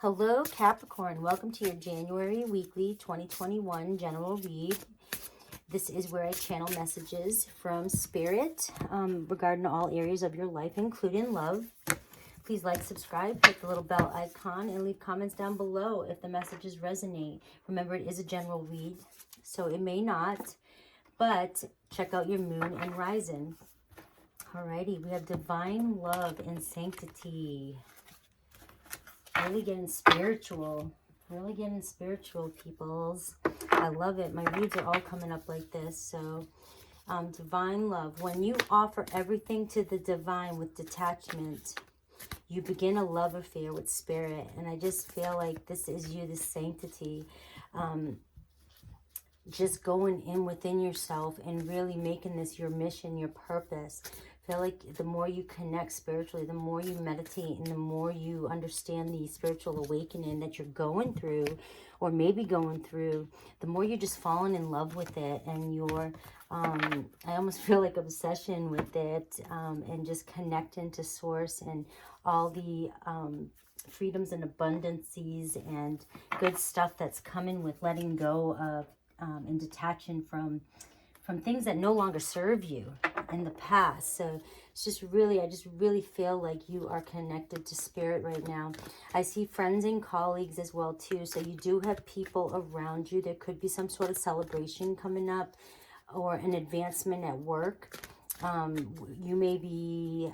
Hello, Capricorn. Welcome to your January weekly 2021 general read. This is where I channel messages from Spirit regarding all areas of your life, including love. Please like, subscribe, hit the little bell icon, and leave comments down below if the messages resonate. Remember, it is a general read, so it may not, but check out your moon and rising. Alrighty, we have divine love and sanctity. Really getting spiritual. Really getting spiritual, peoples. I love it. My reads are all coming up like this. So, divine love. When you offer everything to the divine with detachment, you begin a love affair with spirit. And I just feel like this is you, this sanctity. Just going in within yourself and really making this your mission, your purpose. I feel like the more you connect spiritually, the more you meditate, and the more you understand the spiritual awakening that you're going through, or maybe going through, the more you're just falling in love with it, and you're, I almost feel like obsession with it, and just connecting to source and all the freedoms and abundances and good stuff that's coming with letting go of and detaching from things that no longer serve you in the past. So it's just really, I just really feel like you are connected to spirit right now. I see friends and colleagues as well too. So you do have people around you. There could be some sort of celebration coming up or an advancement at work. You may be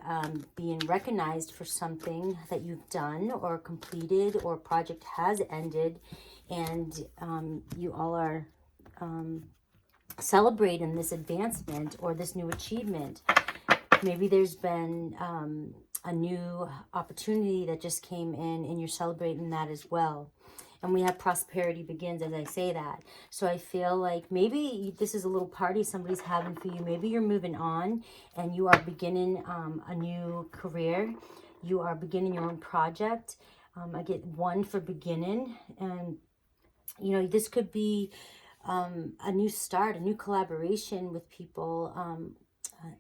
being recognized for something that you've done or completed, or a project has ended, and you all are celebrating this advancement or this new achievement. Maybe there's been a new opportunity that just came in, and you're celebrating that as well. And we have prosperity begins as I say that. So I feel like maybe this is a little party somebody's having for you. Maybe you're moving on and you are beginning a new career. You are beginning your own project. I get one for beginning. And, you know, this could be a new start, a new collaboration with people,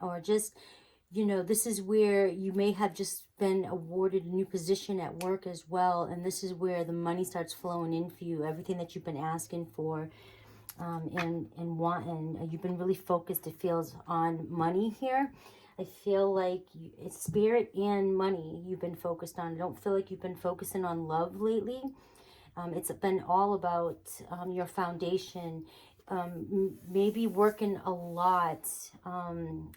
or just, you know, this is where you may have just been awarded a new position at work as well, and this is where the money starts flowing in for you, everything that you've been asking for and wanting. You've been really focused, it feels, on money here. I feel like it's spirit and money you've been focused on. I don't feel like you've been focusing on love lately. It's been all about your foundation. Maybe working a lot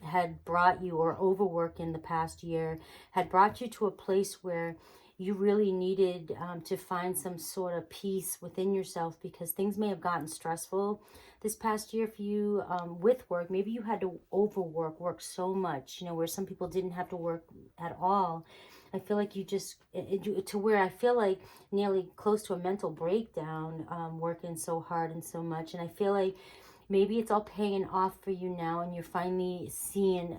had brought you, or overwork in the past year, had brought you to a place where you really needed to find some sort of peace within yourself, because things may have gotten stressful this past year for you with work. Maybe you had to work so much, you know, where some people didn't have to work at all. I feel like you just, to where I feel like nearly close to a mental breakdown, working so hard and so much. And I feel like maybe it's all paying off for you now, and you're finally seeing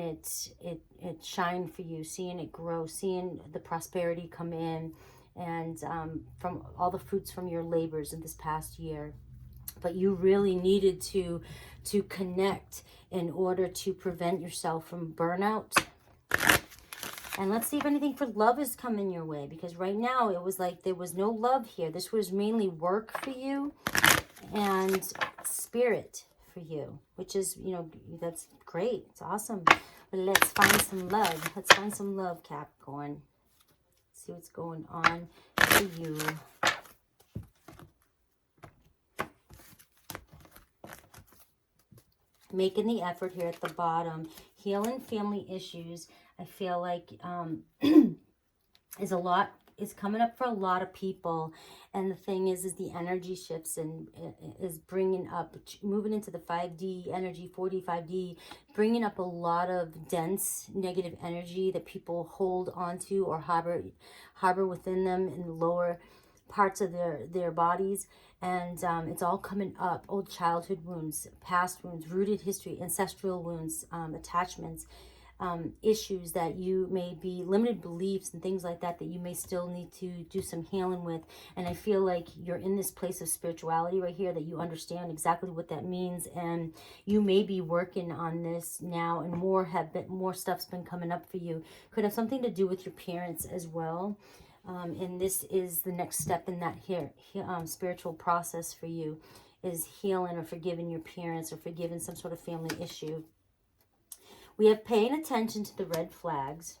it shine for you, seeing it grow, seeing the prosperity come in, and from all the fruits from your labors in this past year. But you really needed to connect in order to prevent yourself from burnout. And let's see if anything for love is coming your way, because right now it was like there was no love here. This was mainly work for you and spirit for you, which is, you know, that's great. It's awesome. But let's find some love. Let's find some love, Capricorn. See what's going on for you. Making the effort here at the bottom. Healing family issues. I feel like is coming up for a lot of people. And the thing is the energy shifts and is bringing up, moving into the 5D energy, 4D, 5D, bringing up a lot of dense negative energy that people hold onto or harbor within them in the lower parts of their bodies. And it's all coming up. Old childhood wounds, past wounds, rooted history, ancestral wounds, attachments, issues that you may be, limited beliefs and things like that you may still need to do some healing with. And I feel like you're in this place of spirituality right here, that you understand exactly what that means, and you may be working on this now, and more stuff's been coming up for you. Could have something to do with your parents as well. And this is the next step in that spiritual process for you, is healing or forgiving your parents or forgiving some sort of family issue. We have paying attention to the red flags.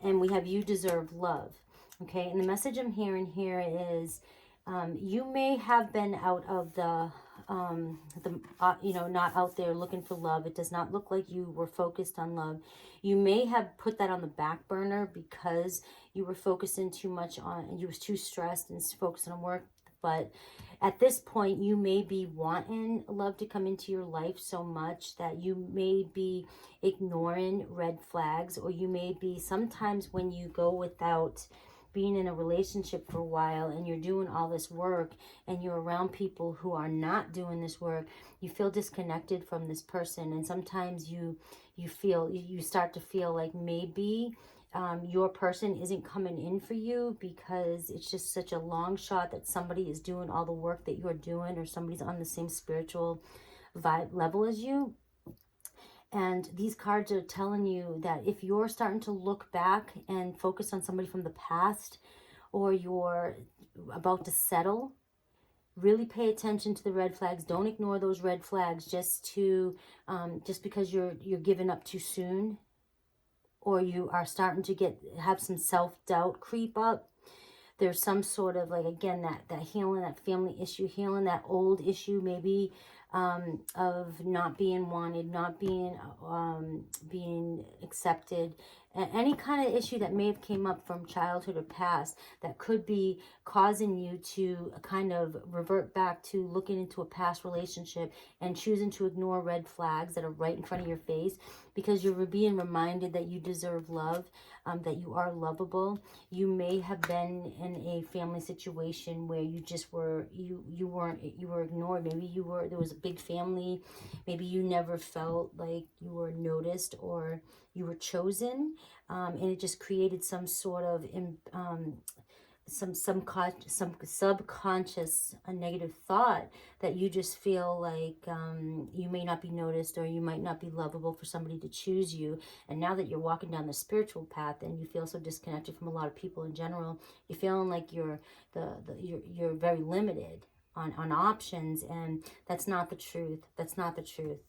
And we have you deserve love. Okay, and the message I'm hearing here is you may have been out of not out there looking for love. It does not look like you were focused on love. You may have put that on the back burner because you were focusing too much on, you was too stressed and focused on work. But at this point, you may be wanting love to come into your life so much that you may be ignoring red flags, or you may be, sometimes when you go without being in a relationship for a while and you're doing all this work and you're around people who are not doing this work, you feel disconnected from this person. And sometimes you start to feel like maybe your person isn't coming in for you because it's just such a long shot that somebody is doing all the work that you're doing, or somebody's on the same spiritual vibe level as you. And these cards are telling you that if you're starting to look back and focus on somebody from the past, or you're about to settle, really pay attention to the red flags. Don't ignore those red flags just because you're giving up too soon, or you are starting to have some self-doubt creep up. There's some sort of, like, again, that healing, that family issue, healing that old issue, maybe of not being wanted, not being accepted, any kind of issue that may have came up from childhood or past that could be causing you to kind of revert back to looking into a past relationship and choosing to ignore red flags that are right in front of your face, because you're being reminded that you deserve love, that you are lovable. You may have been in a family situation where you just were, you were ignored. Maybe there was a big family. Maybe you never felt like you were noticed or you were chosen, and it just created some sort of some subconscious negative thought that you just feel like you may not be noticed, or you might not be lovable for somebody to choose you. And now that you're walking down the spiritual path and you feel so disconnected from a lot of people in general, you're feeling like you're very limited on options, and that's not the truth. That's not the truth.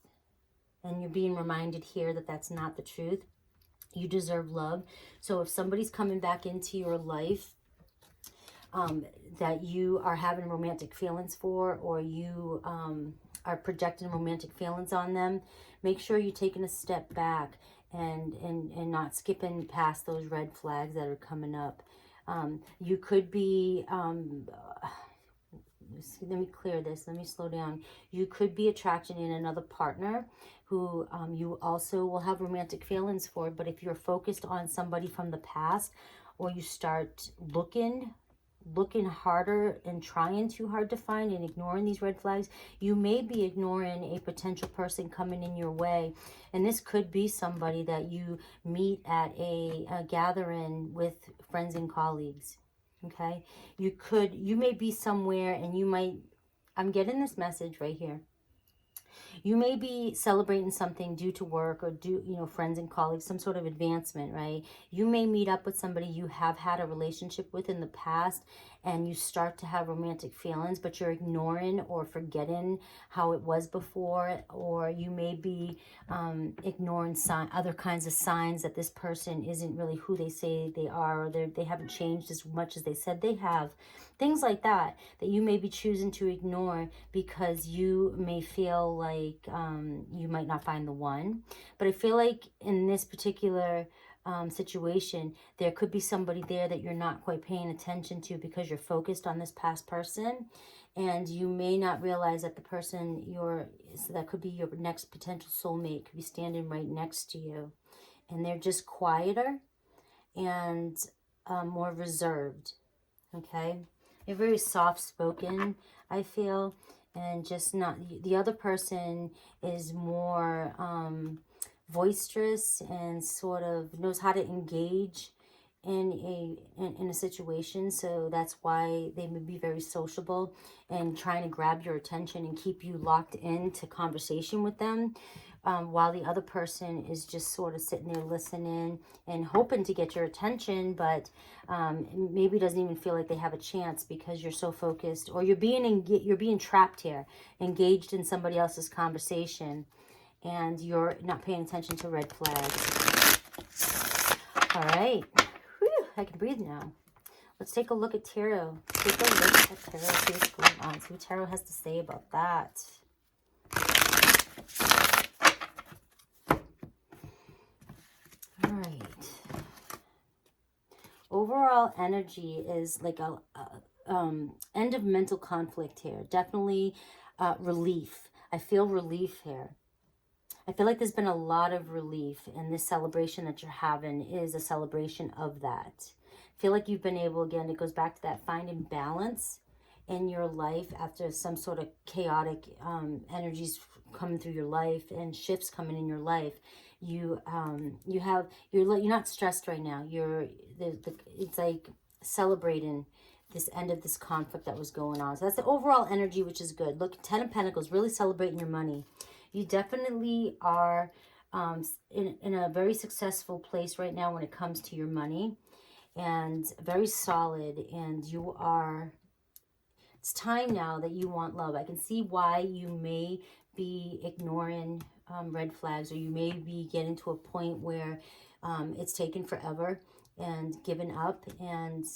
And you're being reminded here that that's not the truth. You deserve love. So if somebody's coming back into your life that you are having romantic feelings for, or you are projecting romantic feelings on them, make sure you're taking a step back and not skipping past those red flags that are coming up. You could be... let me clear this. Let me slow down. You could be attracting in another partner who you also will have romantic feelings for. But if you're focused on somebody from the past, or you start looking harder and trying too hard to find and ignoring these red flags, you may be ignoring a potential person coming in your way. And this could be somebody that you meet at a gathering with friends and colleagues. Okay, you may be somewhere and you might, I'm getting this message right here. You may be celebrating something due to work or friends and colleagues, some sort of advancement, right? You may meet up with somebody you have had a relationship with in the past, and you start to have romantic feelings, but you're ignoring or forgetting how it was before. Or you may be ignoring other kinds of signs that this person isn't really who they say they are, or they haven't changed as much as they said they have. Things like that you may be choosing to ignore because you may feel like you might not find the one. But I feel like in this particular situation, there could be somebody there that you're not quite paying attention to because you're focused on this past person, and you may not realize that the person that could be your next potential soulmate could be standing right next to you, and they're just quieter and more reserved. Okay, they're very soft-spoken, I feel, and just not, the other person is more boisterous and sort of knows how to engage in a situation, so that's why they may be very sociable and trying to grab your attention and keep you locked into conversation with them, while the other person is just sort of sitting there listening and hoping to get your attention, but maybe doesn't even feel like they have a chance because you're so focused, or you're being trapped here, engaged in somebody else's conversation, and you're not paying attention to red flags. All right. Whew, I can breathe now. Let's take a look at tarot. Take a look at tarot. See what's going on. See what tarot has to say about that. All right. Overall energy is like a end of mental conflict here. Definitely relief. I feel relief here. I feel like there's been a lot of relief, and this celebration that you're having is a celebration of that. I feel like you've been able, again, it goes back to that finding balance in your life after some sort of chaotic energies coming through your life and shifts coming in your life. You're not stressed right now. It's like celebrating this end of this conflict that was going on. So that's the overall energy, which is good. Look, 10 of Pentacles, really celebrating your money. You definitely are in a very successful place right now when it comes to your money, and very solid, and you are, it's time now that you want love. I can see why you may be ignoring red flags, or you may be getting to a point where it's taken forever and given up, and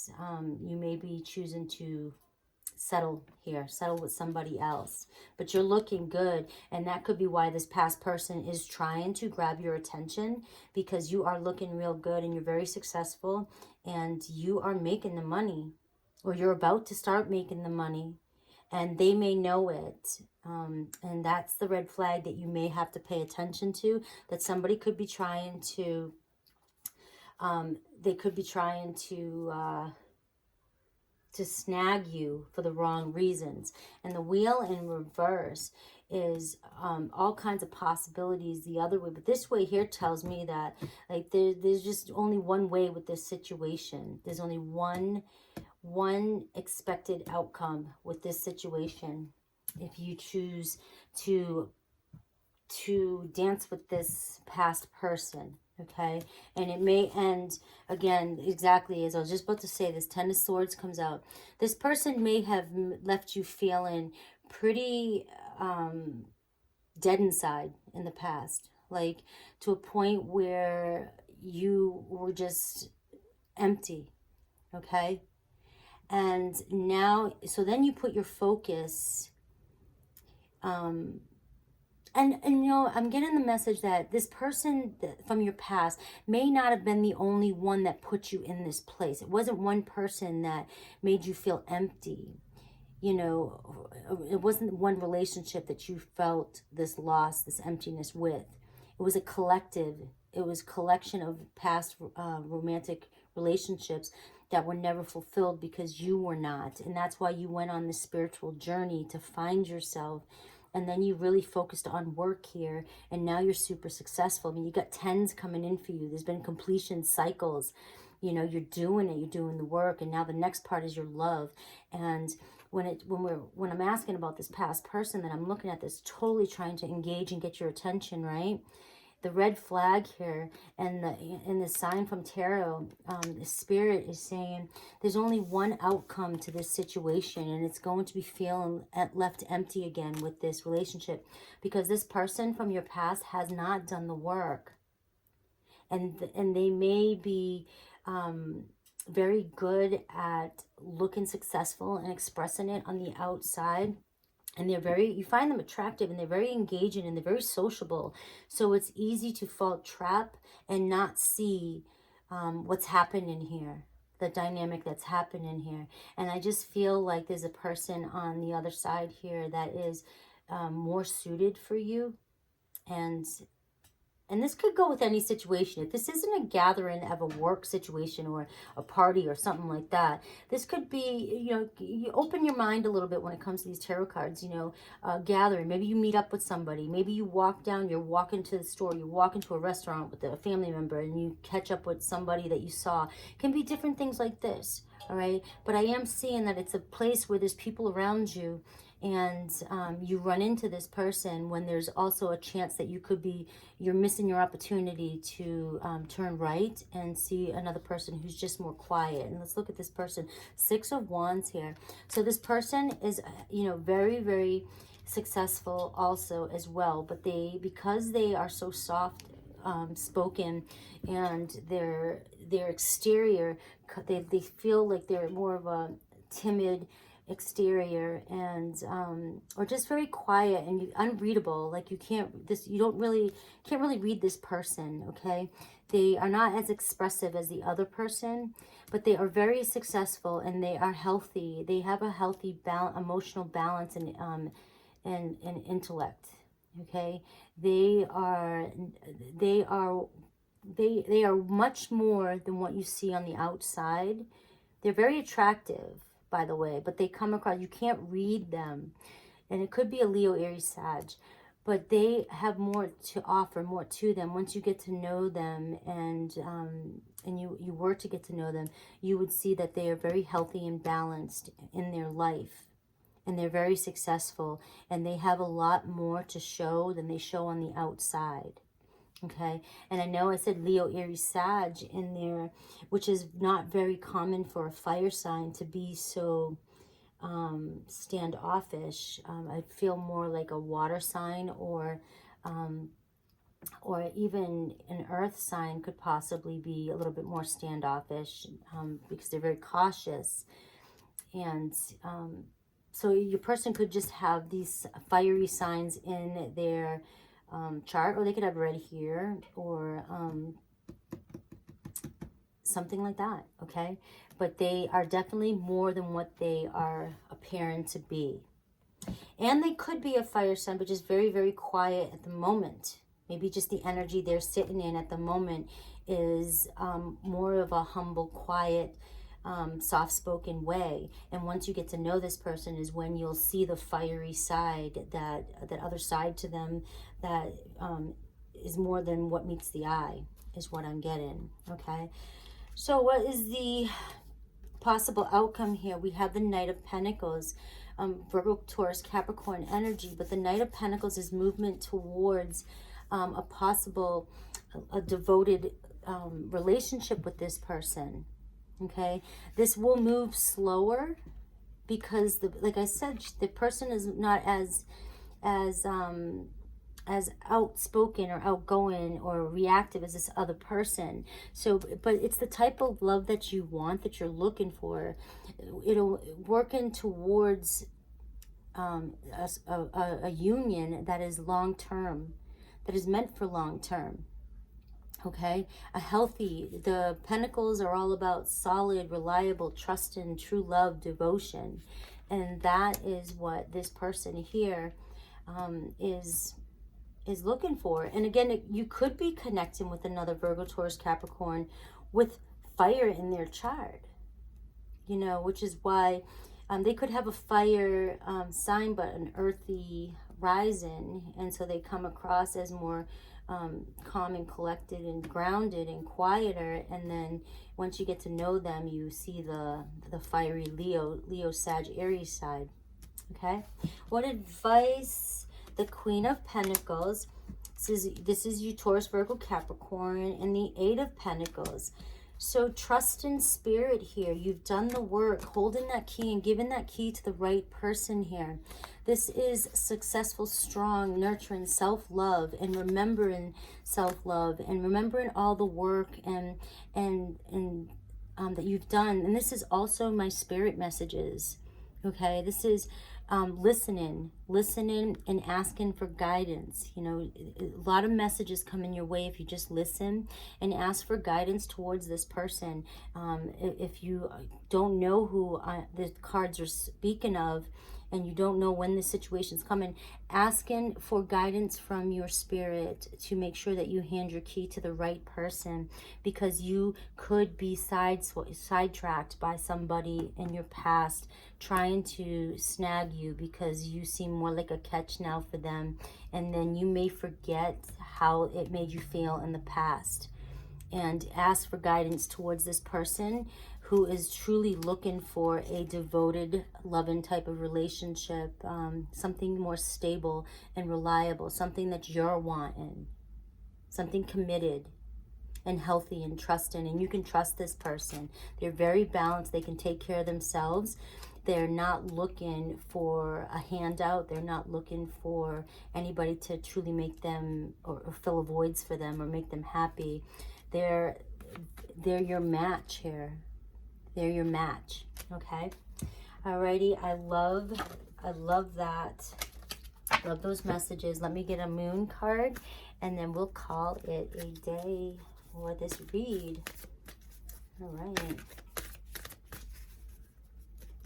you may be choosing to settle here, settle with somebody else, but you're looking good, and that could be why this past person is trying to grab your attention, because you are looking real good and you're very successful and you are making the money, or you're about to start making the money, and they may know it, and that's the red flag that you may have to pay attention to, that somebody could be trying to snag you for the wrong reasons. And the wheel in reverse is all kinds of possibilities the other way, but this way here tells me that like there's just only one way with this situation. There's only one expected outcome with this situation if you choose to dance with this past person. Okay, and it may end, again, exactly as I was just about to say, this 10 of Swords comes out. This person may have left you feeling pretty dead inside in the past, like to a point where you were just empty, okay? And now, so then you put your focus And you know, I'm getting the message that this person from your past may not have been the only one that put you in this place. It wasn't one person that made you feel empty. You know, it wasn't one relationship that you felt this loss, this emptiness with. It was a collective. It was a collection of past romantic relationships that were never fulfilled because you were not. And that's why you went on this spiritual journey to find yourself. And then you really focused on work here, and now you're super successful. I mean, you got 10s coming in for you. There's been completion cycles. You know, you're doing it. You're doing the work, and now the next part is your love. And when I'm asking about this past person that I'm looking at, this totally trying to engage and get your attention, right? The red flag here and the sign from tarot, the spirit is saying there's only one outcome to this situation, and it's going to be feeling left empty again with this relationship, because this person from your past has not done the work, and they may be very good at looking successful and expressing it on the outside. And you find them attractive, and they're very engaging, and they're very sociable. So it's easy to fall trap and not see what's happening here, the dynamic that's happening here. And I just feel like there's a person on the other side here that is more suited for you. And And this could go with any situation. If this isn't a gathering of a work situation or a party or something like that, this could be, you know, you open your mind a little bit when it comes to these tarot cards, you know, gathering. Maybe you meet up with somebody. Maybe you walk down, you're walking to the store, you walk into a restaurant with a family member and you catch up with somebody that you saw. It can be different things like this, all right? But I am seeing that it's a place where there's people around you, and you run into this person when there's also a chance that you're missing your opportunity to turn right and see another person who's just more quiet. And let's look at this person. 6 of Wands here. So this person is, you know, very, very successful also as well, but because they are so soft spoken, and their exterior, they feel like they're more of a timid exterior, and or just very quiet and unreadable. Like you can't really read this person. Okay, they are not as expressive as the other person, but they are very successful and they are healthy. They have a healthy emotional balance and intellect. Okay, they are much more than what you see on the outside. They're very attractive, by the way, but they come across, you can't read them. And it could be a Leo, Aries, Sag, but they have more to offer, more to them. Once you get to know them, and you were to get to know them, you would see that they are very healthy and balanced in their life. And they're very successful, and they have a lot more to show than they show on the outside. Okay, and I know I said Leo, Aries, Sag in there, which is not very common for a fire sign to be so standoffish. I feel more like a water sign, or even an earth sign could possibly be a little bit more standoffish, because they're very cautious. And so your person could just have these fiery signs in their chart, or they could have red here, or something like that. Okay, but they are definitely more than what they are appearing to be. And they could be a fire sign, but just very, very quiet at the moment. Maybe just the energy they're sitting in at the moment is more of a humble, quiet, soft-spoken way. And once you get to know this person is when you'll see the fiery side, that other side to them that is more than what meets the eye, is what I'm getting. Okay, so what is the possible outcome here? We have the Knight of Pentacles, Virgo, Taurus, Capricorn energy, but the Knight of Pentacles is movement towards a possible a devoted relationship with this person. Okay, this will move slower because, like I said, the person is not as outspoken or outgoing or reactive as this other person. So, but it's the type of love that you want, that you're looking for. It'll working towards a union that is long term, that is meant for long term. Okay, the pentacles are all about solid, reliable, trust, and true love, devotion. And that is what this person here is looking for. And again, you could be connecting with another Virgo, Taurus, Capricorn with fire in their chart, you know, which is why they could have a fire sign, but an earthy rising. And so they come across as more calm and collected and grounded and quieter. And then once you get to know them, you see the fiery Leo, Sag, Aries side. Okay, what advice? The Queen of Pentacles. This is you, Taurus, Virgo, Capricorn, and the 8 of Pentacles. So trust in spirit here. You've done the work, holding that key and giving that key to the right person here. This is successful, strong, nurturing self-love, and remembering self-love, and remembering all the work and that you've done. And this is also my spirit messages. Okay, this is listening and asking for guidance. You know, a lot of messages come in your way if you just listen and ask for guidance towards this person. If you don't know who the cards are speaking of, and you don't know when this situation's coming, asking for guidance from your spirit to make sure that you hand your key to the right person, because you could be sidetracked by somebody in your past trying to snag you because you seem more like a catch now for them, and then you may forget how it made you feel in the past. And ask for guidance towards this person who is truly looking for a devoted, loving type of relationship, something more stable and reliable, something that you're wanting, something committed and healthy and trusting. And you can trust this person. They're very balanced. They can take care of themselves. They're not looking for a handout. They're not looking for anybody to truly make them or fill voids for them or make them happy. They're your match here. They're your match. Okay. Alrighty. I love that. Love those messages. Let me get a moon card, and then we'll call it a day for this read. All right.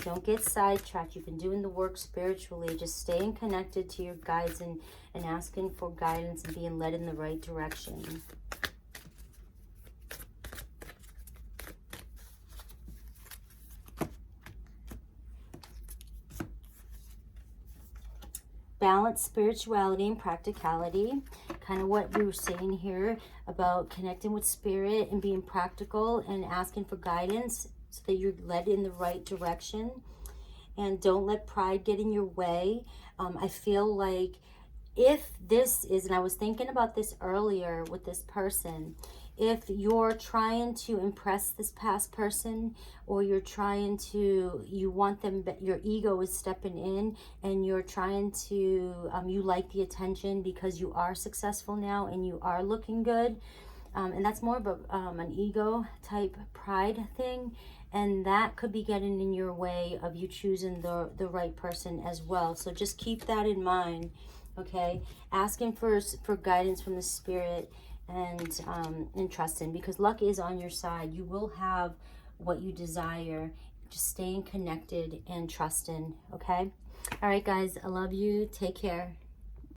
Don't get sidetracked. You've been doing the work spiritually. Just staying connected to your guides and asking for guidance and being led in the right direction. Balance, spirituality, and practicality. Kind of what we were saying here about connecting with spirit and being practical and asking for guidance so that you're led in the right direction. And don't let pride get in your way. I feel like if this is, and I was thinking about this earlier with this person, if you're trying to impress this past person, or you're trying to, you want them, your ego is stepping in, and you're trying to, you like the attention because you are successful now and you are looking good. And that's more of an ego type pride thing. And that could be getting in your way of you choosing the right person as well. So just keep that in mind, okay? Asking for guidance from the spirit and trusting, because luck is on your side. You will have what you desire. Just staying connected and trusting, okay? All right, guys, I love you. Take care.